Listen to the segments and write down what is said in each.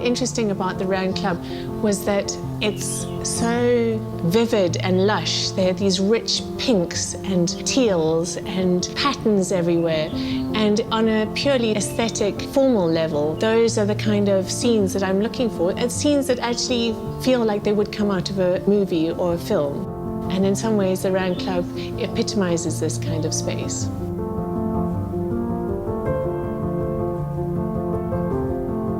interesting about the Round Club was that it's so vivid and lush. There are these rich pinks and teals and patterns everywhere. And on a purely aesthetic, formal level, those are the kind of scenes that I'm looking for. And scenes that actually feel like they would come out of a movie or a film. And in some ways, the Round Club epitomizes this kind of space.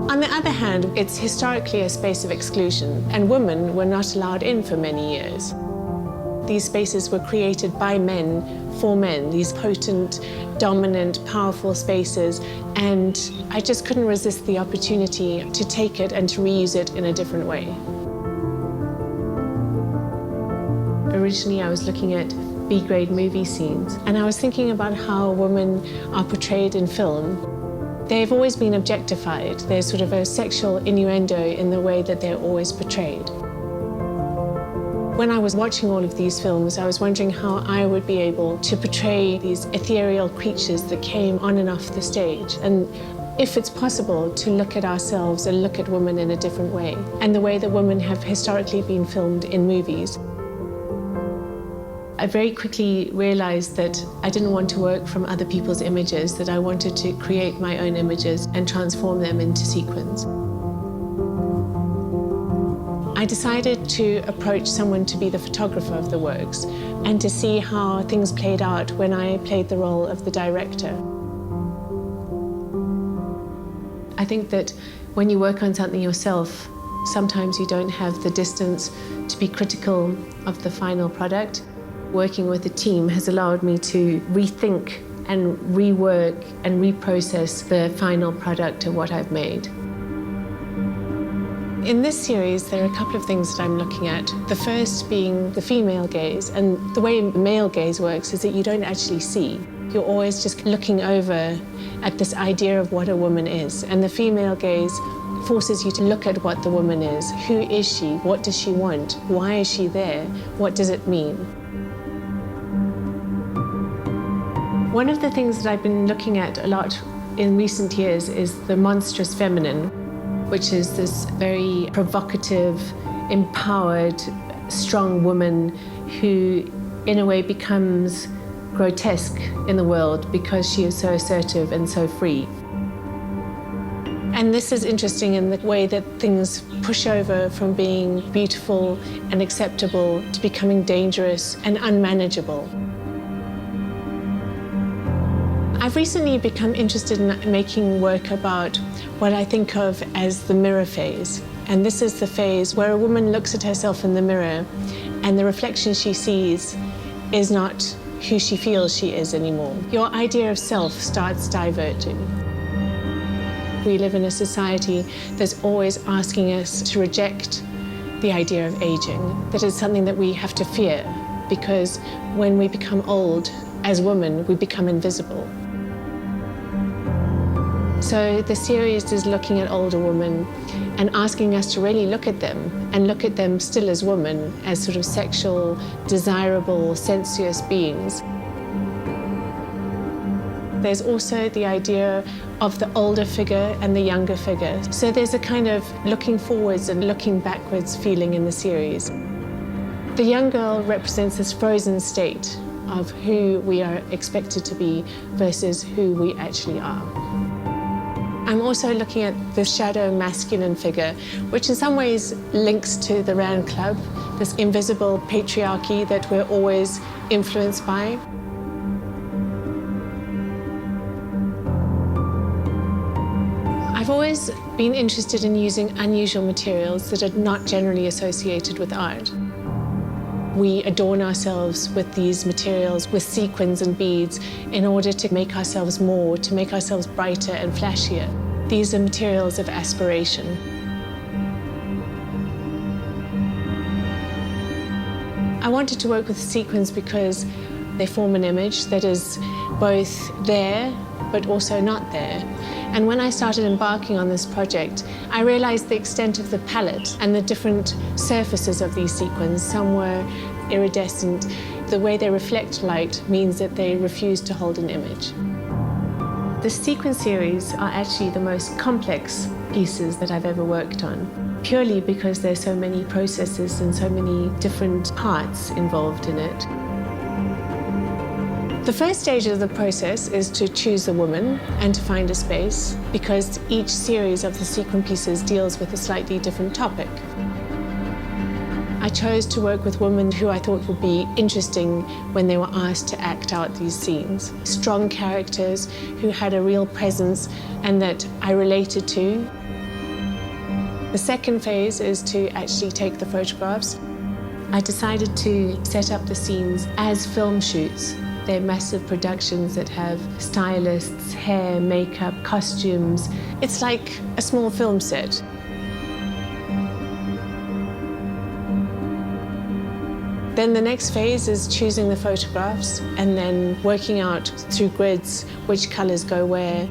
On the other hand, it's historically a space of exclusion, and women were not allowed in for many years. These spaces were created by men, for men, these potent, dominant, powerful spaces, and I just couldn't resist the opportunity to take it and to reuse it in a different way. Originally, I was looking at B-grade movie scenes, and I was thinking about how women are portrayed in film. They've always been objectified. There's sort of a sexual innuendo in the way that they're always portrayed. When I was watching all of these films, I was wondering how I would be able to portray these ethereal creatures that came on and off the stage. And if it's possible to look at ourselves and look at women in a different way, and the way that women have historically been filmed in movies. I very quickly realized that I didn't want to work from other people's images, that I wanted to create my own images and transform them into sequins. I decided to approach someone to be the photographer of the works and to see how things played out when I played the role of the director. I think that when you work on something yourself, sometimes you don't have the distance to be critical of the final product. Working with a team has allowed me to rethink and rework and reprocess the final product of what I've made. In this series, there are a couple of things that I'm looking at. The first being the female gaze, and the way male gaze works is that you don't actually see. You're always just looking over at this idea of what a woman is, and the female gaze forces you to look at what the woman is. Who is she? What does she want? Why is she there? What does it mean? One of the things that I've been looking at a lot in recent years is the monstrous feminine, which is this very provocative, empowered, strong woman who, in a way, becomes grotesque in the world because she is so assertive and so free. And this is interesting in the way that things push over from being beautiful and acceptable to becoming dangerous and unmanageable. I've recently become interested in making work about what I think of as the mirror phase. And this is the phase where a woman looks at herself in the mirror and the reflection she sees is not who she feels she is anymore. Your idea of self starts diverging. We live in a society that's always asking us to reject the idea of aging, that it's something that we have to fear, because when we become old as women, we become invisible. So the series is looking at older women and asking us to really look at them and look at them still as women, as sort of sexual, desirable, sensuous beings. There's also the idea of the older figure and the younger figure. So there's a kind of looking forwards and looking backwards feeling in the series. The young girl represents this frozen state of who we are expected to be versus who we actually are. I'm also looking at the shadow masculine figure, which in some ways links to the Round Club, this invisible patriarchy that we're always influenced by. I've always been interested in using unusual materials that are not generally associated with art. We adorn ourselves with these materials, with sequins and beads, in order to make ourselves more, to make ourselves brighter and flashier. These are materials of aspiration. I wanted to work with sequins because they form an image that is both there, but also not there. And when I started embarking on this project, I realized the extent of the palette and the different surfaces of these sequins. Some were iridescent. The way they reflect light means that they refuse to hold an image. The sequin series are actually the most complex pieces that I've ever worked on, purely because there's so many processes and so many different parts involved in it. The first stage of the process is to choose a woman and to find a space, because each series of the sequin pieces deals with a slightly different topic. I chose to work with women who I thought would be interesting when they were asked to act out these scenes. Strong characters who had a real presence and that I related to. The second phase is to actually take the photographs. I decided to set up the scenes as film shoots. They're massive productions that have stylists, hair, makeup, costumes. It's like a small film set. Then the next phase is choosing the photographs and then working out through grids which colours go where.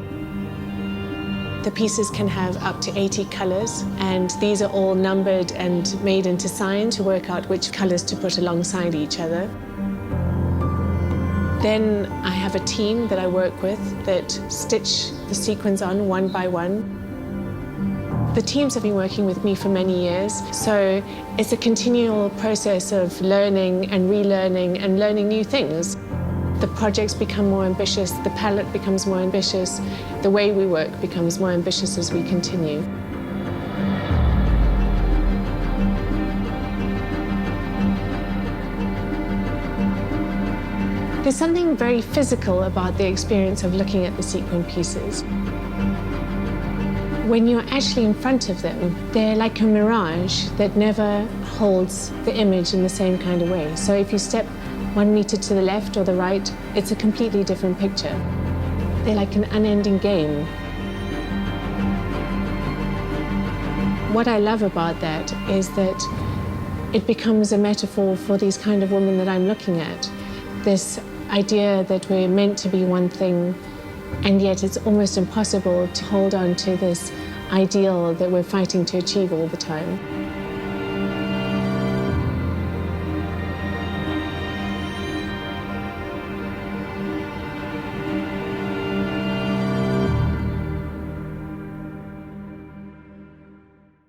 The pieces can have up to 80 colours, and these are all numbered and made into signs to work out which colours to put alongside each other. Then I have a team that I work with that stitch the sequins on one by one. The teams have been working with me for many years, so it's a continual process of learning and relearning and learning new things. The projects become more ambitious, the palette becomes more ambitious, the way we work becomes more ambitious as we continue. There's something very physical about the experience of looking at the sequin pieces. When you're actually in front of them, they're like a mirage that never holds the image in the same kind of way. So if you step 1 meter to the left or the right, it's a completely different picture. They're like an unending game. What I love about that is that it becomes a metaphor for these kind of women that I'm looking at. This idea that we're meant to be one thing, and yet it's almost impossible to hold on to this ideal that we're fighting to achieve all the time.